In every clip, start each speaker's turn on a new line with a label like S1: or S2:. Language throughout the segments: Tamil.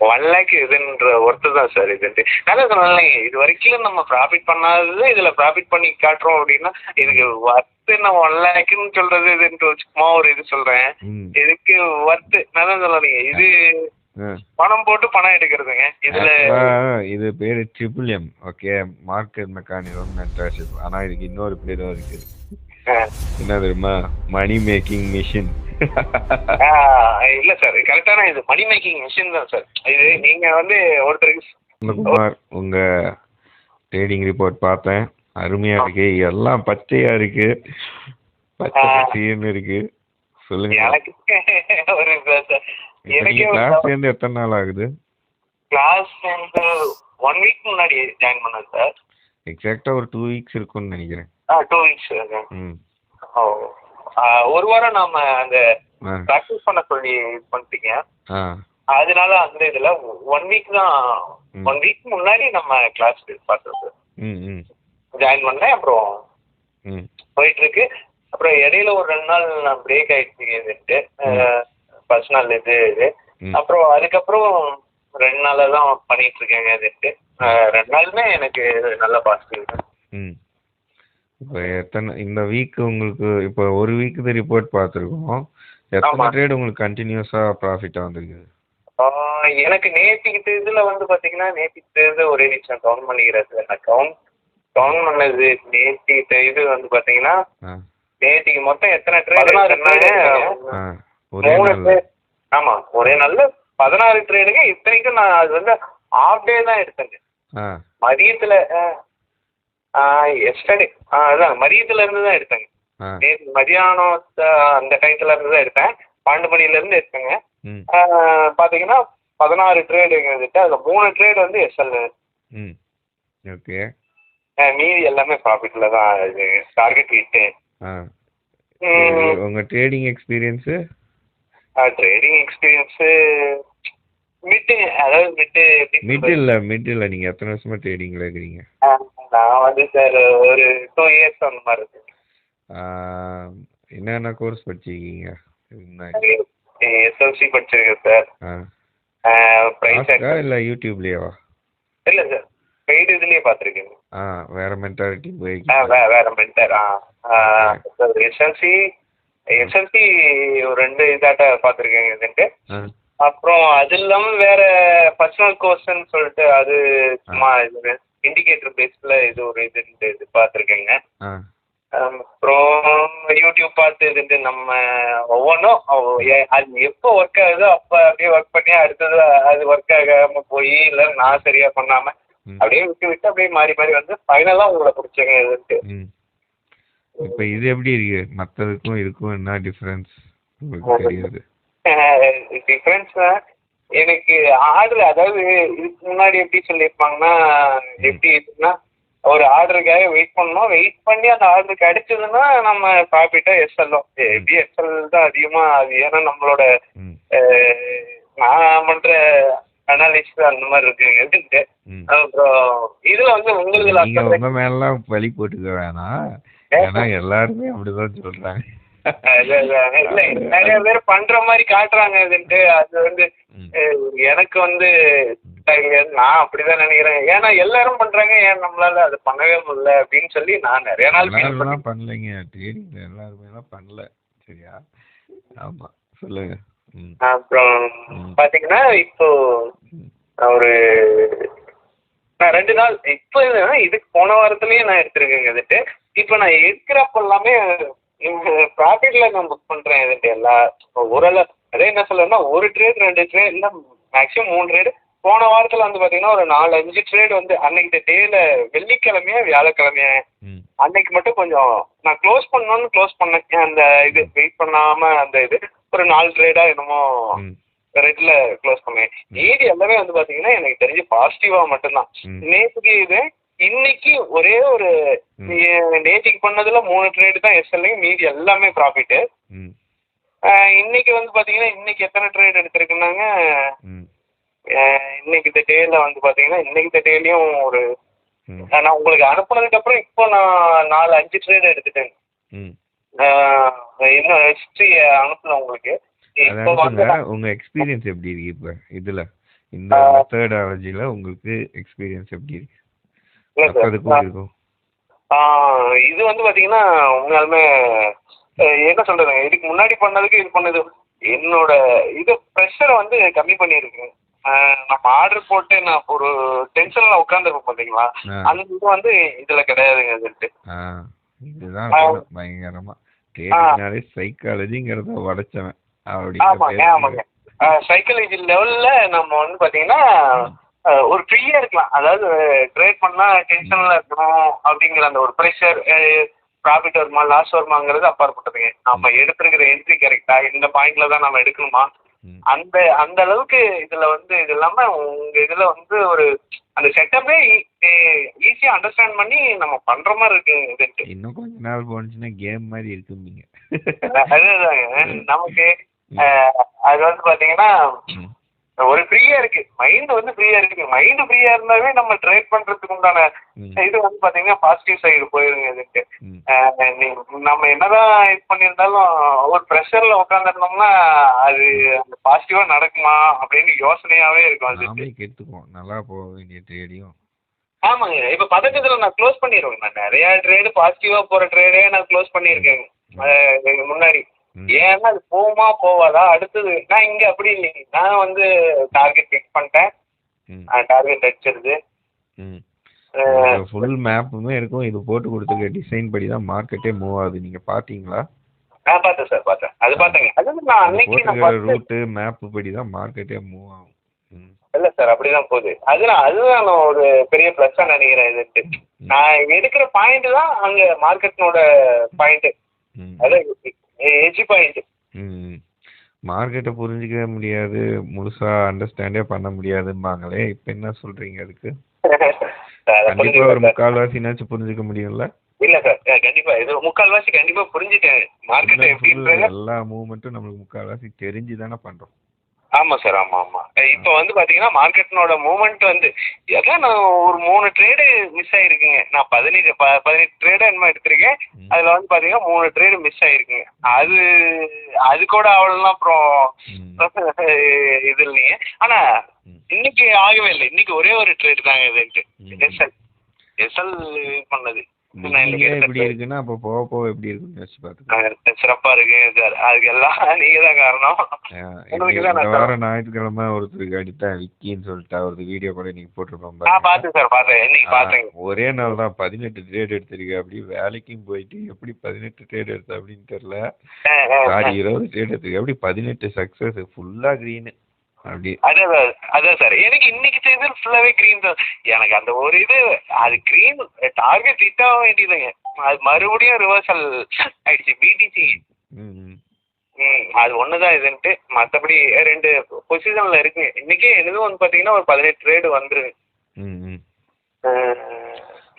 S1: 1 லேக் இதுன்ற ஒர்த்து தான் சார் இதுன்ட்டு. அதான் சொன்னேன், இது வரைக்கும் நம்ம ப்ராஃபிட் பண்ணாதது இதில் ப்ராஃபிட் பண்ணி காட்டுறோம் அப்படின்னா இதுக்கு ஒர்த்து நான் 1 லேக்குன்னு சொல்றது இதுன்ட்டு சும்மா ஒரு இது சொல்கிறேன். இதுக்கு ஒர்த்து நான் தான் சொல்லலைங்க, இது பணம் போட்டு பணம் எடுக்கிறதுங்க.
S2: இது பேரு triple M. Okay, market mechanism mentorship. ஆனா இதுக்கு இன்னொரு பேரும் இருக்கு. என்ன தெரியுமா? Money making machine.
S1: இல்ல சார், கரெக்டான இது மணி மேக்கிங் மிஷின் தான் சார். இது நீங்க வந்து ஒருத்தருக்கு
S2: குமார், உங்க ட்ரேடிங் ரிப்போர்ட் பார்த்தேன், அருமையா இருக்கு. எல்லாம் பச்சையா இருக்கு, பச்சை பச்சைன்னு இருக்கு. சொல்லுங்க.
S1: எனக்கு ஒரு
S2: கிளாஸ் சேர்ந்து எத்தனை நாள் ஆகுது?
S1: கிளாஸ் சேர்ந்து 1 வீக் முன்னாடி ஜாயின் பண்ணேன் சார்.
S2: எக்ஸாக்டா ஒரு 2 வீக்ஸ் இருக்கும்னு நினைக்கிறேன்.
S1: 2 வீக்ஸ். ஒரு வாரம் நாம அந்த ப்ராக்டிஸ் பண்ண சொல்லி இது பண்ணிட்டீங்க. அதனால அந்த இதுல 1 வீக் தான், 1 வீக் முன்னாடி நம்ம கிளாஸ் பார்த்தோம் ஜாயின் பண்ணேன். அப்புறம் போயிட்டு இருக்கு. அப்புறம் இடையில ஒரு 2 நாள் நான் பிரேக் ஆயிடுச்சு ஃபர்ஸ்ட் நாள் இது. அப்புறம் அதுக்கப்புறம் 2 நாளா தான் பண்ணிட்டு இருக்கேங்க இதுட்டு. 2 நாளுமே எனக்கு நல்ல பாசிட்டிவ்.
S2: இப்போ எத்தனை இந்த வீக் உங்களுக்கு? இப்போ ஒரு வீக்கு ரிப்போர்ட் பார்த்துருக்கோம். எத்தனை ட்ரேட் உங்களுக்கு கண்டினியூஸா ப்ராஃபிட்டா வந்திருக்கு?
S1: எனக்கு நேத்திக்கு இதுல வந்து பாத்தீங்கன்னா, நேத்திக்கு ஒரே நிமிஷம் கவுண்ட் பண்ணிக்கிறது. நான் கவுண்ட் பண்ணது நேத்திக்கு இது வந்து பாத்தீங்கன்னா, நேத்திக்கு மொத்தம் எத்தனை ட்ரேட்? 3 ஆமா, ஒரே நல்ல 16 ட்ரேடுங்க. இத்தனைக்கும் நான் அது வந்து ஹாஃப் டே தான் எடுத்தேங்க. மதியத்துல எஸ்டர்டே அதான் மதியத்துல இருந்து தான் எடுத்தேங்க. நேற்று மதியானம் அந்த டயத்துல இருந்து தான் எடுத்தேன். 12 மணில இருந்து எடுத்தேங்க. பாத்தீங்கன்னா 16 ட்ரேடுங்க எடுத்து. அதுல 3 ட்ரேட் வந்து எஸ்எல்.
S2: ஓகே,
S1: மீதி எல்லாமே ப்ராஃபிட்ல தான் இது டார்கெட் விட்டு.
S2: உங்க trading experience?
S1: Trading experience
S2: mid இல்ல. நீங்க எத்தனை வருஷமா ட்ரேடிங்ல இருக்கீங்க?
S1: நான் வந்து சார் ஒரு 2 இயர்ஸ் அந்த மாதிரி இருக்கு.
S2: என்னென்ன கோர்ஸ் படிச்சிருக்கீங்க?
S1: எஸ்எல்சி படிச்சிருக்கேன் சார்.
S2: இல்ல யூடியூப்லயேவா?
S1: இல்ல சார், பெய்டு இதுலயே பாத்துருக்கேன்.
S2: வேற மென்டாலிட்டி போய்
S1: வேற மென்டர். எஸ்எல்சி ஒரு 2 இதாட்ட பாத்துருக்கேங்க இதுன்ட்டு. அப்புறம் அது இல்லாம வேற பர்சனல் கோர்ஸ்ன்னு சொல்லிட்டு அது சும்மா இது இண்டிகேட்டர் பேஸ்ல இது ஒரு இது பார்த்துருக்கேங்க. அப்புறம் யூடியூப் பார்த்து இதுன்ட்டு நம்ம ஒவ்வொன்றும் அது எப்போ ஒர்க் ஆகுதோ அப்போ அப்படியே ஒர்க் பண்ணி அடுத்தது அது ஒர்க் ஆகாம போய் இல்லை நான் சரியா பண்ணாம அப்படியே விட்டு அப்படியே மாறி மாறி வந்து ஃபைனலாக உங்களை பிடிச்சங்க இதுன்ட்டு.
S2: இப்போ இது எப்படி இருக்கு? மற்றதுக்கும் இருக்கும் என்ன டிஃபரன்ஸ் உங்களுக்கு தெரியாது?
S1: டிஃபரன்ஸ் எனக்கு ஆர்டர், அதாவது இதுக்கு முன்னாடி எப்படி சொல்லியிருப்பாங்கன்னா, எப்படி இருக்குன்னா ஒரு ஆர்டருக்காக வெயிட் பண்ணணும். வெயிட் பண்ணி அந்த ஆர்டர் கிடைச்சதுன்னா நம்ம ப்ராஃபிட்டா எஸ்எல்லும் எப்படி எஸ்எல் தான் அதிகமாக. அது ஏன்னா நம்மளோட நான் பண்ற அனாலிசிஸ் அந்த மாதிரி இருக்குங்க இதுன்ட்டு. அப்புறம் இதுல வந்து உங்களுக்கு
S2: உங்க மேலாம் வழி போட்டுக்க வேணாம், ஏன்னா எல்லாருமே அப்படிதான் சொல்றாங்க.
S1: நிறைய பேர் பண்ற மாதிரி காட்டுறாங்க இதுன்ட்டு. அது வந்து எனக்கு வந்து நான் அப்படிதான் நினைக்கிறேன். ஏன்னா எல்லாரும் பண்றாங்க, ஏன் நம்மளால அது பண்ணவே முடியல அப்படின்னு சொல்லி நான் நிறைய நாள்
S2: பண்ணலைங்க. ட்ரேடிங்ல எல்லாருமே எல்லாம் பண்ணல. சரியா? ஆமா, சொல்லுங்க.
S1: அப்புறம் பாத்தீங்கன்னா இப்போ ஒரு நான் 2 நாள் இப்போ இதுக்கு போன வாரத்துலயே நான் எடுத்திருக்கேங்க இதுட்டு. இப்போ நான் எடுக்கிறப்ப எல்லாமே ப்ராஃபிட்ல நான் புக் பண்றேன் இதுட்டு. எல்லா ஓரளவு அதே என்ன சொல்றேன்னா, ஒரு ட்ரேட் 2 ட்ரேட் இல்லை மேக்ஸிமம் 3 ட்ரேடு. போன வாரத்துல வந்து பாத்தீங்கன்னா ஒரு 4-5 ட்ரேட் வந்து அன்னைக்கு டேல வெள்ளிக்கிழமையா வியாழக்கிழமையா அன்னைக்கு மட்டும் கொஞ்சம் நான் க்ளோஸ் பண்ணேன். அந்த இது வெயிட் பண்ணாம அந்த இது ஒரு 4 ட்ரேடா என்னமோ ரெட்ல க்ளோஸ் பண்ணேன். மீதி எல்லாமே வந்து பாத்தீங்கன்னா எனக்கு தெரிஞ்சு பாசிட்டிவா மட்டும்தான். நேற்றுக்கு இது இன்னைக்கு ஒரே ஒரு நேற்றுக்கு பண்ணதுல 3 ட்ரேடு தான் எஸ்எல்ஐ, மீதி எல்லாமே ப்ராஃபிட்டு. இன்னைக்கு வந்து பாத்தீங்கன்னா இன்னைக்கு எத்தனை ட்ரேட் எடுத்திருக்குன்னாங்க, இன்னைக்கு இந்த டேல வந்து பாத்தீங்கன்னா இன்னைக்கு இந்த டேலையும் ஒரு நான் உங்களுக்கு அனுப்புனதுக்கு அப்புறம் இப்போ நான் 4-5 ட்ரேட் எடுத்துட்டேன். இன்னும் ஹிஸ்டரி அனுப்புனேன் உங்களுக்கு.
S2: உங்க எக்ஸ்பீரியன்ஸ் எப்படி இருக்கு இப்ப இதுல? இந்த மெத்தடாலஜில உங்களுக்கு எக்ஸ்பீரியன்ஸ் எப்படி இருக்கு?
S1: இல்ல சார்
S2: அதுக்கும் இருக்கும்.
S1: இது வந்து பாத்தீங்கன்னா உண்மையாலுமே என்ன சொல்றதுங்க, இதுக்கு முன்னாடி பண்ணதுக்கு இது பண்ணது என்னோட இது ப்ரெஷரை வந்து கம்மி பண்ணியிருக்கு. நம்ம ஆர்டர் போட்டு நான் ஒரு டென்ஷன்ல உட்காந்துருப்போம் பாத்தீங்களா, அந்த இது வந்து இதுல கிடையாதுங்க. இதுட்டு
S2: இதுதான் பயங்கரமா ட்ரேடிங்னாலே சைக்காலஜிங்கிறத உடைச்சவன் அப்படி.
S1: ஆமாங்க ஆமாங்க. சைக்காலஜி லெவல்ல நம்ம வந்து பாத்தீங்கன்னா ஒரு ஃப்ரீயா இருக்கலாம். அதாவது ட்ரேட் பண்ணா டென்ஷன்ல இருக்கணும் அப்படிங்கிற அந்த ஒரு ப்ரெஷர், ப்ராஃபிட் வருமா லாஸ் வருமாங்கிறது அப்பாற்பட்டதுங்க. நம்ம எடுத்துருக்கிற என்ட்ரி கரெக்டா, இந்த பாயிண்ட்ல தான் நம்ம எடுக்கணுமா, அந்த அந்த அளவுக்கு இதுல வந்து இது இல்லாம உங்க இதுல வந்து ஒரு அந்த செட்டப்பே ஈஸியா அண்டர்ஸ்டாண்ட் பண்ணி நம்ம பண்ற மாதிரி இருக்கு. இதுட்டு
S2: இன்னும் கொஞ்ச நாள் போனுச்சுன்னா கேம் மாதிரி இருக்குங்க.
S1: அதுதாங்க நமக்கு அது வந்து பாத்தீங்கன்னா ஒரு ஃப்ரீயா இருக்கு, மைண்ட் வந்து ஃப்ரீயா இருக்கு. மைண்ட் ஃப்ரீயா இருந்தாவே நம்ம ட்ரேட் பண்றதுக்கு உண்டான இது வந்து பாத்தீங்கன்னா பாசிட்டிவ் சைடு போயிருங்க. இதுக்கு நம்ம என்னதான் இது பண்ணியிருந்தாலும் ஒரு ப்ரெஷர்ல உட்காந்துருந்தோம்னா அது அந்த பாசிட்டிவா நடக்குமா அப்படின்னு யோசனையாவே இருக்கும். அது
S2: கேட்டுக்குவோம் நல்லா போக வேண்டிய ட்ரேடியும்.
S1: ஆமாங்க. இப்ப பதக்கத்துல நான் க்ளோஸ் பண்ணிடுவேன். நான் நிறைய ட்ரேடு பாசிட்டிவா போற ட்ரேடே நான் க்ளோஸ் பண்ணியிருக்கேங்க முன்னாடி. ஏன்னா அது போகுமா போவாதா அடுத்தது. நான் இங்க அப்படி இல்லைங்க, நான் வந்து டார்கெட் ஃபிக்ஸ் பண்ணிட்டேன், டார்கெட் அடிச்சிருது.
S2: ஃபுல் மேப்புமே இருக்கும். இது போட்டு கொடுத்துருக்க டிசைன் படி தான் மார்க்கெட்டே மூவ் ஆகுது. நீங்க பாத்தீங்களா?
S1: பார்த்தேன் சார், பார்த்தேன். அது பார்த்தேங்க. அது நான் அன்னைக்கு
S2: ரூட் மேப் படி தான் மார்க்கெட்டே மூவ் ஆகும்.
S1: இல்ல சார், அப்படிதான் போகுது. அதுதான் நான் ஒரு பெரிய பிளஸ்ஸா நினைக்கிறேன். இதுக்கு நான் எடுக்கிற பாயிண்ட் தான் அங்க மார்க்கெட்னோட பாயிண்ட், அதான் எஜி பாயிண்ட்.
S2: மார்க்கெட்டை புரிஞ்சிக்கவே முடியாது, முழுசா அண்டர்ஸ்டாண்டே பண்ண முடியாதும்பாங்களே. இப்ப என்ன சொல்றீங்க அதுக்கு? கண்டிப்பா ஒரு முக்கால்வாசினாச்சும் புரிஞ்சுக்க முடியும்ல?
S1: இல்ல சார், கண்டிப்பா இது முக்கால்வாசி கண்டிப்பா புரிஞ்சுட்டேன். மார்க்கெட் எப்படி
S2: எல்லா மூவ்மெண்ட்டும் நம்மளுக்கு முக்கால்வாசி தெரிஞ்சுதானே பண்றோம்.
S1: ஆமா சார், ஆமா ஆமா. இப்போ வந்து பாத்தீங்கன்னா மார்க்கெட்னோட மூவ்மெண்ட் வந்து அதான் நான் ஒரு 3 ட்ரேடு மிஸ் ஆயிருக்குங்க. நான் 18 ட்ரேடு என்னமோ எடுத்திருக்கேன். அதுல வந்து பாத்தீங்கன்னா 3 ட்ரேடு மிஸ் ஆயிருக்குங்க. அது கூட அவ்வளோலாம் அப்புறம் இது இல்லைங்க. ஆனா இன்னைக்கு ஆகவே இல்லை. இன்னைக்கு ஒரே ஒரு ட்ரேடு தாங்க இதுன்ட்டு எஸ்எல் பண்ணது.
S2: எப்படி இருக்குன்னா அப்ப போக போக எப்படி இருக்குன்னு யோசிச்சு பாத்துக்கோங்க.
S1: சிறப்பா இருக்கு சார். அதுக்கு எல்லாம் நீங்க தான் காரணம்.
S2: வாரம் ஞாயிற்றுக்கிழமை ஒருத்தருக்கு அடித்தா விக்கின்னு சொல்லிட்டு அவருக்கு வீடியோ கூட நீங்க போட்டிருப்போம்.
S1: பாத்தேன் சார், பாத்தேன். இன்னைக்கு பாத்தேன்.
S2: ஒரே நாள் தான் 18 ட்ரேட் எடுத்திருக்கு. அப்படி வேலைக்கும் போயிட்டு எப்படி 18 ட்ரேட் எடுத்த அப்படின்னு தெரியல. சாரி 20 ட்ரேட் எடுத்திருக்கு. எப்படி 18 சக்சஸ் ஃபுல்லா கிரீன்.
S1: அதான் சார், எனக்கு இன்னைக்கு செய்தது ஃபுல்லாவே கிரீன் தான். எனக்கு அந்த ஒரு இது அது கிரீன் டார்கெட் ஹிட் ஆக வேண்டியதுங்க. அது மறுபடியும் ரிவர்சல் ஆயிடுச்சு பிடிசி. அது ஒண்ணுதான் இதுன்ட்டு. மற்றபடி 2 பொசிஷன்ல இருக்குங்க. இன்னைக்கே எனது வந்து பாத்தீங்கன்னா ஒரு 18 ட்ரேடு வந்துருங்க.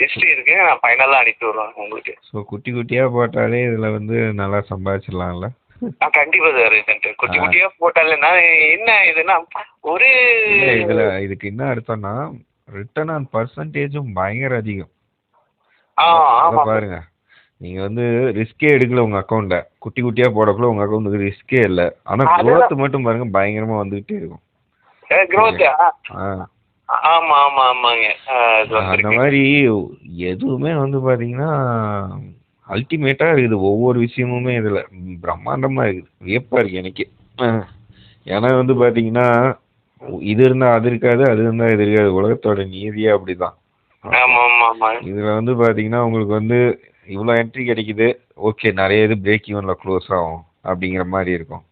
S1: ஹிஸ்ட்ரி இருக்கு. நான் ஃபைனலா அனுப்பி விடுறேன் உங்களுக்கு.
S2: ஸோ குட்டி குட்டியா போட்டாலே இதுல வந்து நல்லா சம்பாதிச்சிடலாம்ல?
S1: கண்டிப்பா சார். குட்டி குட்டியா போட்டால என்ன இதுன்னா ஒரு
S2: இதுக்கு என்ன அர்த்தம்னா ரிட்டர்ன் ஆன் பர்சன்டேஜும் பயங்கர அதிகம். பாருங்க, நீங்க வந்து ரிஸ்கே எடுக்கல உங்க அக்கௌண்ட, குட்டி குட்டியா போடக்குள்ள உங்க அக்கௌண்ட்டுக்கு ரிஸ்கே இல்ல. ஆனா growth மட்டும் பாருங்க பயங்கரமா வந்துகிட்டே இருக்கும்.
S1: ஆமா ஆமா ஆமாங்க.
S2: அந்த மாதிரி எதுவுமே வந்து பாத்தீங்கன்னா அல்டிமேட்டா இருக்குது. ஒவ்வொரு விஷயமுமே இதுல பிரம்மாண்டமா இருக்குது. வியப்பா இருக்கு எனக்கு. ஏன்னா வந்து பாத்தீங்கன்னா இது இருந்தா அது இருக்காது, அது இருந்தா இது இருக்காது. உலகத்தோட நீதியா அப்படிதான். இதுல வந்து பாத்தீங்கன்னா உங்களுக்கு வந்து இவ்வளவு என்ட்ரி கிடைக்குது, ஓகே, நிறைய இது பிரேக் ஈவன்ல க்ளோஸ் ஆகும் அப்படிங்கிற மாதிரி இருக்கும்.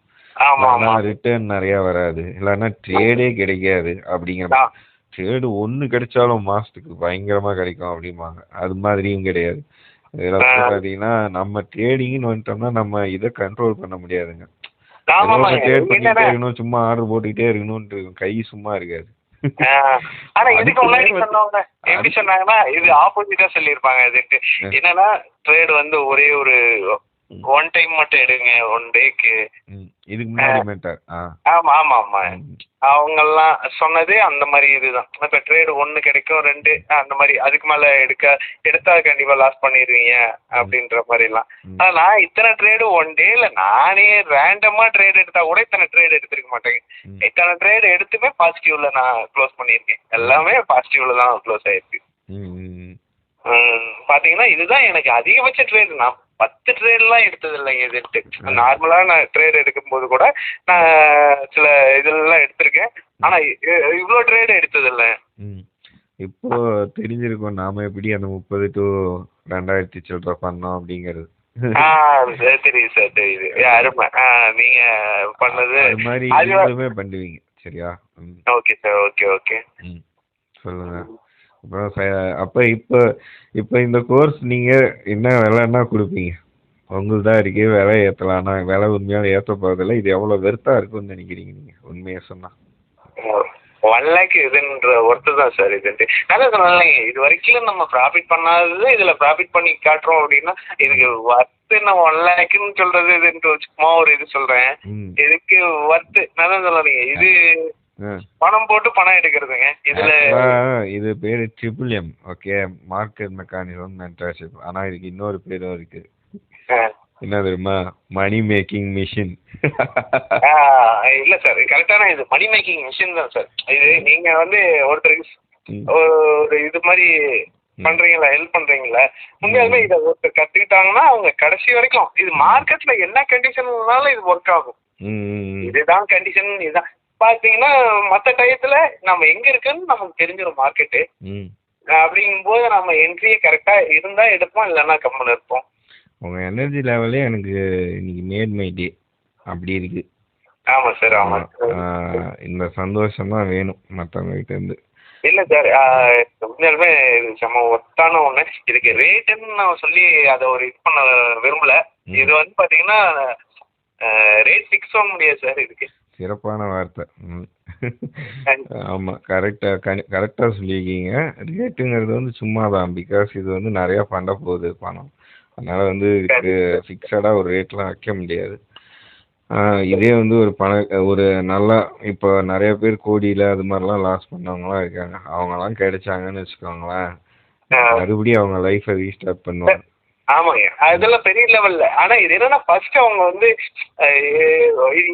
S2: ரிட்டர்ன் நிறைய வராது, இல்லைன்னா ட்ரேடே கிடைக்காது. அப்படிங்கிற ட்ரேடு ஒண்ணு கிடைச்சாலும் மாசத்துக்கு பயங்கரமா கிடைக்கும் அப்படிம்பாங்க. அது மாதிரியும் கிடையாது. இதுல வந்து பாத்தீங்கன்னா நம்ம ட்ரேடிங்னு வந்துட்டோம்னா நம்ம இதை கண்ட்ரோல் பண்ண முடியாதுங்க. ட்ரேட் பண்ணிட்டே இருக்கணும், சும்மா ஆர்டர் போட்டுக்கிட்டே இருக்கணும்னு இருக்கும். கை சும்மா இருக்காது.
S1: ஆனா இதுக்கு முன்னாடி சொன்னவங்க எப்படி சொன்னாங்கன்னா இது ஆப்போசிட்டா சொல்லியிருப்பாங்க. இதுக்கு என்னன்னா ட்ரேட் வந்து ஒரே ஒரு ஒன் டைம் மட்டும் எடுங்க, ஒன் டேக்கு.
S2: இதுக்கு முன்னாடி மென்டார்.
S1: ஆமா ஆமா ஆமா, அவங்கெல்லாம் சொன்னது அந்த மாதிரி இதுதான். இப்போ ட்ரேடு 1 கிடைக்கும், 2 அந்த மாதிரி, அதுக்கு மேலே எடுத்தா கண்டிப்பாக லாஸ் பண்ணிடுவீங்க அப்படின்ற மாதிரிலாம். ஆனால் நான் இத்தனை ட்ரேடு ஒன் டேல நானே ரேண்டமாக ட்ரேடு எடுத்தா கூட இத்தனை ட்ரேடு எடுத்துருக்க மாட்டேங்க. இத்தனை ட்ரேடு எடுத்துமே பாசிட்டிவ்ல நான் க்ளோஸ் பண்ணியிருக்கேன். எல்லாமே பாசிட்டிவ்ல தான் க்ளோஸ் ஆயிருக்கு. பார்த்தீங்கன்னா இதுதான் எனக்கு அதிகபட்ச ட்ரேடு. நான் 10 ட்ரேட்லாம் எடுத்தது இல்லைங்க. இதுட்டு நார்மலாக நான் ட்ரேட் எடுக்கும்போது கூட நான் சில இதெல்லாம் எடுத்திருக்கேன். ஆனால் இவ்வளோ ட்ரேடு எடுத்தது இல்லை.
S2: இப்போ தெரிஞ்சிருக்கும் நாம எப்படி அந்த 30 to 2000 சில்லற பண்ணோம் அப்படிங்கிறது.
S1: தெரியுது சார், தெரியுது. அருமை. நீங்க பண்ணது
S2: அது மாதிரி நீங்களுமே பண்ணுவீங்க. சரியா?
S1: Okay sir, okay okay.
S2: சொல்லுங்க. அப்புறம் அப்போ இப்போ இந்த கோர்ஸ் நீங்கள் என்ன விலைன்னா கொடுப்பீங்க? உங்களுக்கு தான் இருக்கு விலை ஏற்றலாம். ஆனால் விலை உண்மையாக ஏற்ற போகிறதில்ல. இது எவ்வளோ வெறுத்தா இருக்குன்னு நினைக்கிறீங்க நீங்கள் உண்மையாக சொன்னால்?
S1: 1 lakh இதுன்ற ஒர்த்து தான் சார். இதுன்ட்டு நல்லா சொன்னாங்க. இது வரைக்கும் நம்ம ப்ராஃபிட் பண்ணாதது இதில் ப்ராஃபிட் பண்ணி காட்டுறோம் அப்படின்னா இதுக்கு ஒர்த்து. நான் 1 lakhன்னு சொல்கிறது இதுன்ட்டு சும்மா ஒரு இது சொல்கிறேன். இதுக்கு ஒர்த்து நல்லா சொல்லாதீங்க. இது பணம் போட்டு பணம் எடுக்கிறதுங்க.
S2: இது பேரு MMM. Okay, market mechanism mentorship. ஆனா இதுக்கு இன்னொரு பேரும் இருக்கு. என்ன தெரியுமா? Money making machine.
S1: இல்ல சார், கரெக்டான இது மணி மேக்கிங் மிஷின் தான் சார். இது நீங்க ஒருத்தருக்கு ஒரு இது மாதிரி பண்றீங்களா, ஹெல்ப் பண்றீங்களா, உண்மையாலுமே இதை ஒருத்தர் கத்துக்கிட்டாங்கன்னா அவங்க கடைசி வரைக்கும் இது மார்க்கெட்ல என்ன கண்டிஷன்னாலும் இது ஒர்க் ஆகும். இதுதான் கண்டிஷன். இதுதான் பார்த்தீங்கன்னா மற்ற டயத்தில் நம்ம எங்கே இருக்குன்னு நமக்கு தெரிஞ்சிடும் மார்க்கெட்டு. அப்படிங்கும்போது நம்ம என்ட்ரியே கரெக்டாக இருந்தால் எடுப்போம், இல்லைன்னா கம்முன்னு இருப்போம்.
S2: உங்கள் எனர்ஜி லெவலே எனக்கு இன்னைக்கு மேட் மை டே அப்படி இருக்கு.
S1: ஆமாம் சார், ஆமாம்.
S2: இந்த சந்தோஷம் தான் வேணும் மற்றவங்ககிட்ட இருந்து.
S1: இல்லை சார், உண்மையாலுமே இது செம்ம ஒர்த்தான ஒன்று. இதுக்கு ரேட்டுன்னு நான் சொல்லி அதை ஒரு இது பண்ண விரும்பல. இது பார்த்தீங்கன்னா ரேட் ஃபிக்ஸ் பண்ண முடியாது சார். இதுக்கு
S2: சிறப்பான வார்த்தை. ஆமாம், கரெக்டாக சொல்லியிருக்கீங்க. ரேட்டுங்கிறது சும்மா தான். பிகாஸ் இது நிறையா பண்ண போகுது பணம். அதனால் இதுக்கு ஃபிக்ஸடாக ஒரு ரேட்லாம் வைக்க முடியாது. இதே ஒரு நல்லா இப்போ நிறைய பேர் கோடியில் அது மாதிரிலாம் லாஸ் பண்ணவங்களாம் இருக்காங்க. அவங்கலாம் கிடைச்சாங்கன்னு வச்சுக்கோங்களேன், மறுபடியும் அவங்க லைஃப்பை ரீஸ்டார்ட் பண்ணுவாங்க.
S1: ஆமாங்க, அதெல்லாம் பெரிய லெவல்ல. ஆனா இது என்னன்னா ஃபர்ஸ்ட் அவங்க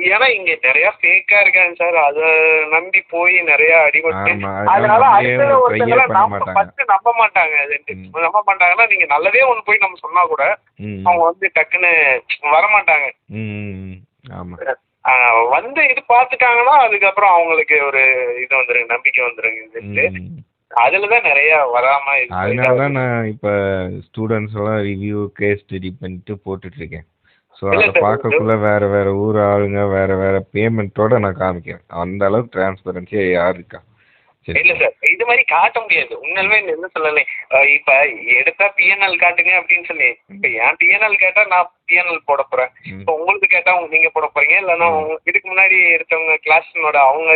S1: ஏன்னா இங்க நிறைய ஃபேக்கா இருக்காங்க சார். அதை நம்பி போய் நிறைய அடிபட்டு, அதனால அடுத்த ஒருத்தங்களை ஃபர்ஸ்ட் நம்ப மாட்டாங்க. நம்ப மாட்டாங்கன்னா நீங்க நல்லதே ஒண்ணு போய் நம்ம சொன்னா கூட அவங்க டக்குன்னு வரமாட்டாங்க. இது பார்த்துட்டாங்கன்னா அதுக்கப்புறம் அவங்களுக்கு ஒரு இது வந்துருங்க, நம்பிக்கை வந்துருங்க. அதுலதான் நிறைய வராம.
S2: அதனாலதான் நான் இப்ப ஸ்டூடெண்ட்ஸ் எல்லாம் ரிவ்யூ கேஸ் ஸ்டடி பண்ணிட்டு போட்டுட்டு இருக்கேன். ஸோ அதை பார்க்கக்குள்ள வேற வேற ஊர் ஆளுங்க வேற வேற பேமெண்ட்டோட நான் காமிக்கிறேன். அந்த அளவுக்கு டிரான்ஸ்பரன்சியா யார் இருக்கா?
S1: இல்ல சார், இது மாதிரி காட்ட முடியாது. உண்மையிலுமே என்ன சொல்லலை, இப்ப எடுத்தா பிஎன்எல் காட்டுங்க அப்படின்னு சொல்லி, இப்ப என் பிஎன்எல் கேட்டா நான் பிஎன்எல் போட போறேன். இப்ப உங்களுக்கு கேட்டா நீங்க போட போறீங்க, இல்லைன்னா இதுக்கு முன்னாடி எடுத்தவங்க கிளாஸ்னோட அவங்க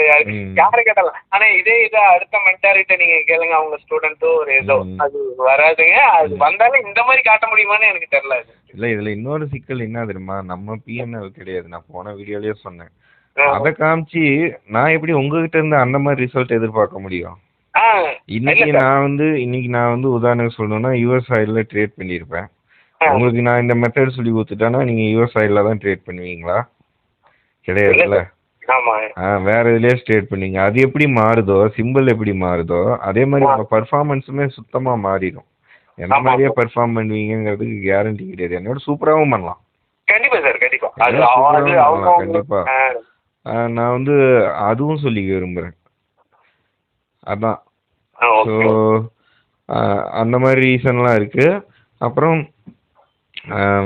S1: யாரை கேட்டாலும். ஆனா இதே அடுத்த மென்டாரிட்ட நீங்க கேளுங்க, அவங்க ஸ்டூடெண்ட்டோ ஒரு ஏதோ அது வராதுங்க. அது வந்தாலும் இந்த மாதிரி காட்ட முடியுமான்னு எனக்கு தெரியல.
S2: இல்ல, இதுல இன்னொரு சிக்கல் என்ன தெரியுமா? நம்ம பிஎன்எல் கிடையாது. நான் போன வீடியோலயே சொன்னேன். அதை காமிச்சு நான் எப்படி உங்ககிட்ட இருந்து அந்த மாதிரி ரிசல்ட் எதிர்பார்க்க முடியும்? இன்னைக்கு நான் உதாரணம் சொல்லணும்னா யுஎஸ் ஆயில்ல ட்ரேட் பண்ணியிருப்பேன். உங்களுக்கு நான் இந்த மெத்தட் சொல்லி கொடுத்துட்டேன்னா நீங்க யுஎஸ் ஆயில்ல தான் ட்ரேட் பண்ணுவீங்களா? கிடையாதுல்ல. வேற இதுலயே ட்ரேட் பண்ணுவீங்க. அது எப்படி மாறுதோ, சிம்பிள் எப்படி மாறுதோ அதே மாதிரி உங்க பர்ஃபார்மன்ஸுமே சுத்தமா மாறிடும். என்ன மாதிரியே பர்ஃபார்ம் பண்ணுவீங்கிறதுக்கு கேரண்டி கிடையாது. என்னோட சூப்பராகவும் பண்ணலாம்.
S1: கண்டிப்பா சார், கண்டிப்பா.
S2: கண்டிப்பா நான் அதுவும் சொல்லி விரும்புகிறேன். அதான். ஸோ அந்த மாதிரி ரீசன்லாம் இருக்கு. அப்புறம்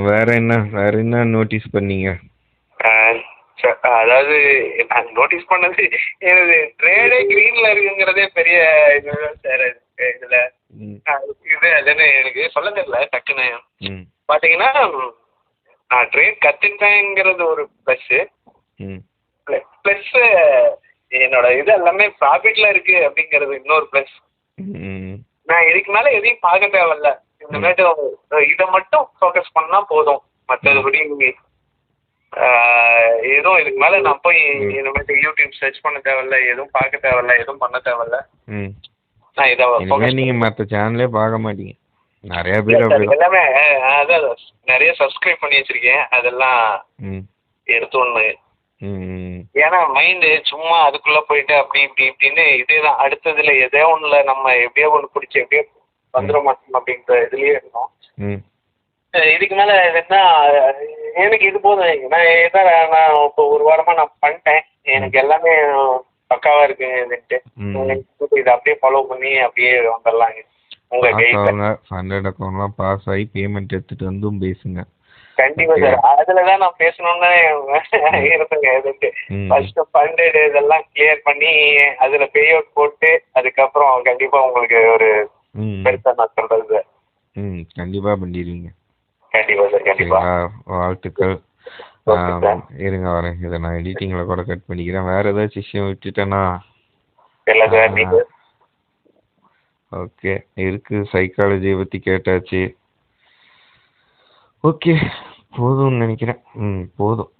S2: வேற என்ன நோட்டீஸ் பண்ணீங்க?
S1: அதாவது நான் நோட்டீஸ் பண்ணது எனது ட்ரேடே கிரீன்ல இருக்குங்கிறதே பெரிய இதுதான் சார். இதுல இது அதுன்னு எனக்கு சொல்ல தெரியல டக்குன்னு. பாத்தீங்கன்னா நான் ட்ரேட் கத்துக்கிட்டேங்கிறது ஒரு ப்ளஸ். ப்ளஸ் என்னோட இது எல்லாமே ப்ராஃபிட்ல இருக்கு அப்படிங்கிறது இன்னொரு ப்ளஸ். நான் இதுக்கு மேல எதையும் பார்க்க தேவையில்ல. இந்த மாதிரி இதை மட்டும் ஃபோக்கஸ் பண்ணா போதும் மற்றபடி எதுவும் இதுக்கு மேல நான் போய் இனிமேட்டு யூடியூப் சர்ச் பண்ண தேவையில்ல, எதுவும் பார்க்க தேவையில்ல, எதுவும் பண்ண தேவையில்ல. நான் இதை
S2: நீங்க மற்ற சேனலே பார்க்க மாட்டீங்க. நிறைய பேர்
S1: எல்லாமே அதான் நிறைய சப்ஸ்கிரைப் பண்ணி வச்சிருக்கேன், அதெல்லாம் எடுத்து ஒண்ணு. ஏன்னா மைண்டு சும்மா அதுக்குள்ள போயிட்டு அப்படி இப்படி இப்படின்னு இதேதான். அடுத்ததுல எதோ ஒண்ணுல நம்ம எப்படியோ ஒண்ணு பிடிச்சி எப்படியோ வந்துட மாட்டோம் அப்படின்ற இதுலயே இருந்தோம். இதுக்கு மேல என்ன எனக்கு இது போதும். நான் இப்போ ஒரு வாரமா நான் பண்ணிட்டேன், எனக்கு எல்லாமே பக்காவா இருக்கு இதுன்ட்டு. இதை அப்படியே ஃபாலோ பண்ணி அப்படியே வந்துடலாங்க. உங்க
S2: ஃபண்டட் அக்கௌண்ட்லாம் பாஸ் ஆகி பேமெண்ட் எடுத்துட்டு வந்தும் பேசுங்க.
S1: கண்டிப்பா சார், அதுலதான் நான் பேசணும்னு இருந்தேங்க. இதுன்ட்டு ஃபர்ஸ்ட் ஃபண்டட் இதெல்லாம் கிளியர் பண்ணி அதுல பே அவுட் போட்டு அதுக்கப்புறம் கண்டிப்பா உங்களுக்கு ஒரு பெருசா நான் சொல்றது சார்.
S2: கண்டிப்பா பண்ணிடுவீங்க.
S1: கண்டிப்பா சார், கண்டிப்பா.
S2: வாழ்த்துக்கள். இருங்க வரேன், இதை நான் எடிட்டிங்ல கூட கட் பண்ணிக்கிறேன். வேற ஏதாச்சும் விஷயம் விட்டுட்டேன்னா?
S1: இல்ல சார், நீங்க
S2: ஓகே இருக்கு. சைக்காலஜியை பத்தி கேட்டாச்சு. ஓகே போதும்னு நினைக்கிறேன். போதும்.